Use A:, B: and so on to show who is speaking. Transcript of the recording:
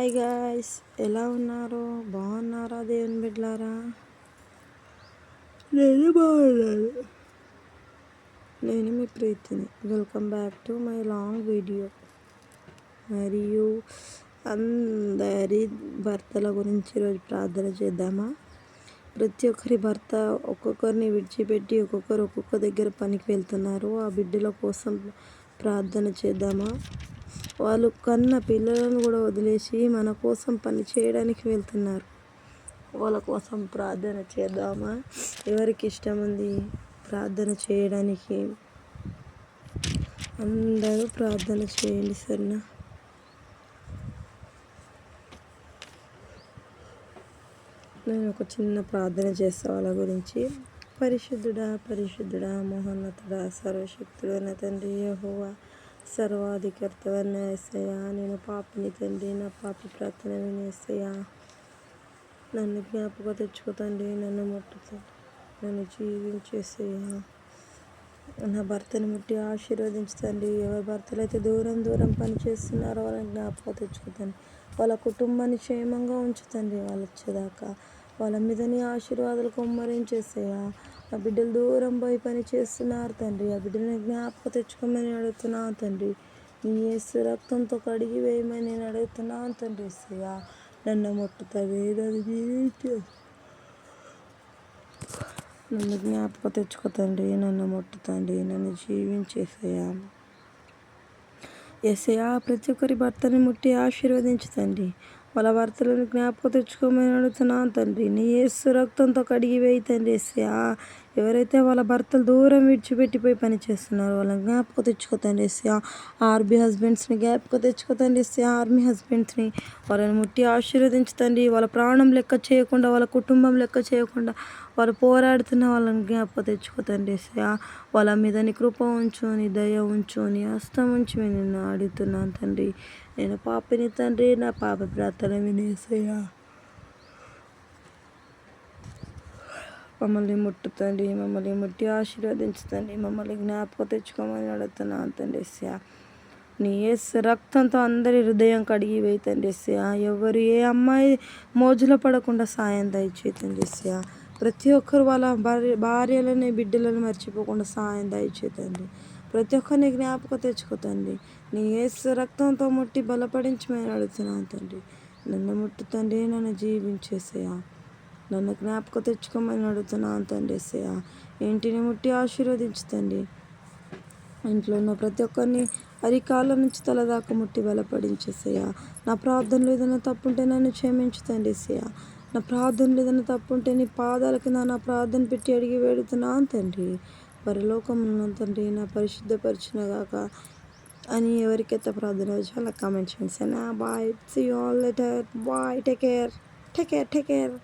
A: Hi guys, ఎలా ఉన్నారు? బాగున్నారా దేవుని బిడ్డలారా? నేను బాగున్నాను. నేను మీ ప్రీతిని. Welcome back to my long video. మరియు అందరి భర్తల గురించి ఈరోజు ప్రార్థన చేద్దామా? ప్రతి ఒక్కరి భర్త ఒక్కొక్కరిని విడిచిపెట్టి ఒక్కొక్క దగ్గర పనికి వెళ్తున్నారు. ఆ బిడ్డల కోసం ప్రార్థన చేద్దామా? వాళ్ళు కన్న పిల్లలను కూడా వదిలేసి మన కోసం పని చేయడానికి వెళ్తున్నారు. వాళ్ళ కోసం ప్రార్థన చేద్దామా? ఎవరికి ఇష్టం ఉంది ప్రార్థన చేయడానికి? అందరూ ప్రార్థన చేయండి సరేనా? నేను ఒక చిన్న ప్రార్థన చేస్తా వాళ్ళ గురించి. పరిశుద్ధుడా పరిశుద్ధుడా మహోన్నతుడా సర్వశక్తుడైన తండ్రి యెహోవా సర్వాధికర్తవైన యేసయ్యా, నేను పాపిని తండ్రి, నా పాపి ప్రార్థన వినేసయ్యా. నన్ను జ్ఞాపకం తెచ్చుకో తండ్రి, నన్ను ముట్టుతా, నన్ను జీవించేసయ్యా. నా భర్తను ముట్టి ఆశీర్వదించండి. ఎవరి భర్తలు అయితే దూరం పని చేస్తున్నారో వాళ్ళని జ్ఞాపకం తెచ్చుకోతండి. వాళ్ళ కుటుంబాన్ని క్షేమంగా ఉంచుతండి. వాళ్ళు వచ్చేదాకా వాళ్ళ మీద నీ ఆశీర్వాదాలు కుమ్మరించేసయ్యా. ఆ బిడ్డలు దూరం పోయి పని చేస్తున్నారు తండ్రి. ఆ బిడ్డని జ్ఞాపకం తెచ్చుకోమని అడుగుతున్నాను తండ్రి. నీ యేసు రక్తంతో కడిగి వేయమని నేను అడుగుతున్నాను తండ్రి. ఏసయ్యా, నన్ను ముట్టుతుంది, నన్ను జీవించే, నన్ను జ్ఞాపకం తెచ్చుకో తండ్రి, నన్ను ముట్టుతండి, నన్ను జీవించేసయ్యా. యేసయ్యా, ప్రతి ఒక్కరి భర్తని ముట్టి ఆశీర్వదించుతండి. వాళ్ళ భర్తలను జ్ఞాపకం తెచ్చుకోమని అడుగుతున్నాను తండ్రి. నీ యేసు రక్తంతో కడిగి వేయి తండ్రి. యేసయ్యా, ఎవరైతే వాళ్ళ భర్తలు దూరం విడిచిపెట్టిపోయి పని చేస్తున్నారో వాళ్ళని జ్ఞాపకం తెచ్చుకోతండి. యేసయ్యా, ఆర్మీ హస్బెండ్స్ని జ్ఞాపకం తెచ్చుకోతండి. యేసయ్యా, ఆర్మీ హస్బెండ్స్ని వాళ్ళని ముట్టి ఆశీర్వదించుతండి. వాళ్ళ ప్రాణం లెక్క చేయకుండా, వాళ్ళ కుటుంబం లెక్క చేయకుండా వాళ్ళు పోరాడుతున్న వాళ్ళని జ్ఞాపకం తెచ్చుకోతండి. యేసయ్యా, వాళ్ళ మీద నీ కృప ఉంచు, నీ దయ ఉంచు, నీ హస్తం ఉంచి నిన్ను అడుగుతున్నాను తండ్రి. నేను పాపిని తండ్రి, నా పాప ప్రార్థన వినేసయ్యా. మమ్మల్ని ముట్టుతండి, మమ్మల్ని ముట్టి ఆశీర్వదించుతండి. మమ్మల్ని జ్ఞాపకం తెచ్చుకోమని అడుగుతున్నాను తండ్రి. యేసయ్యా, నీ యేసు రక్తంతో అందరి హృదయం కడిగి వేయి తండ్రి. యేసయ్యా, ఎవరు ఏ అమ్మాయి మోజులో పడకుండా సాయం దయచేతండి. యేసయ్యా, ప్రతి ఒక్కరు వాళ్ళ భార్యలని బిడ్డలను మర్చిపోకుండా సాయం దయచేతండి. ప్రతి ఒక్కరిని జ్ఞాపకం తెచ్చుకోతండి. నీ యేసు రక్తంతో ముట్టి బలపడించమని అడుగుతున్నాను తండ్రి. నన్ను ముట్టుతండి, నన్ను జీవించేసయ్యా. నన్ను జ్ఞాపకం తెచ్చుకోమని అడుగుతున్నాను తండ్రి. యేసయ్యా, ఇంటిని ముట్టి ఆశీర్వదించుతండి. ఇంట్లో ఉన్న ప్రతి ఒక్కరిని అరికాళ్ళ నుంచి తలదాకా ముట్టి బలపడించేసయ్యా. నా ప్రార్థనలు ఏదైనా తప్పుంటే నన్ను క్షమించుతండి. యేసయ్యా, నా ప్రార్థనలు ఏదైనా తప్పుంటే నీ పాదాల కింద నా ప్రార్థన పెట్టి అడిగి వేడుతున్నాను తండ్రి. పరలోకమున్న తండ్రి, నా పరిశుద్ధపరిచిన గాక అని ఎవరికైతే ప్రార్థన వచ్చాలో కామెంట్ చేయండి. Bye, see you all later. Bye, take care.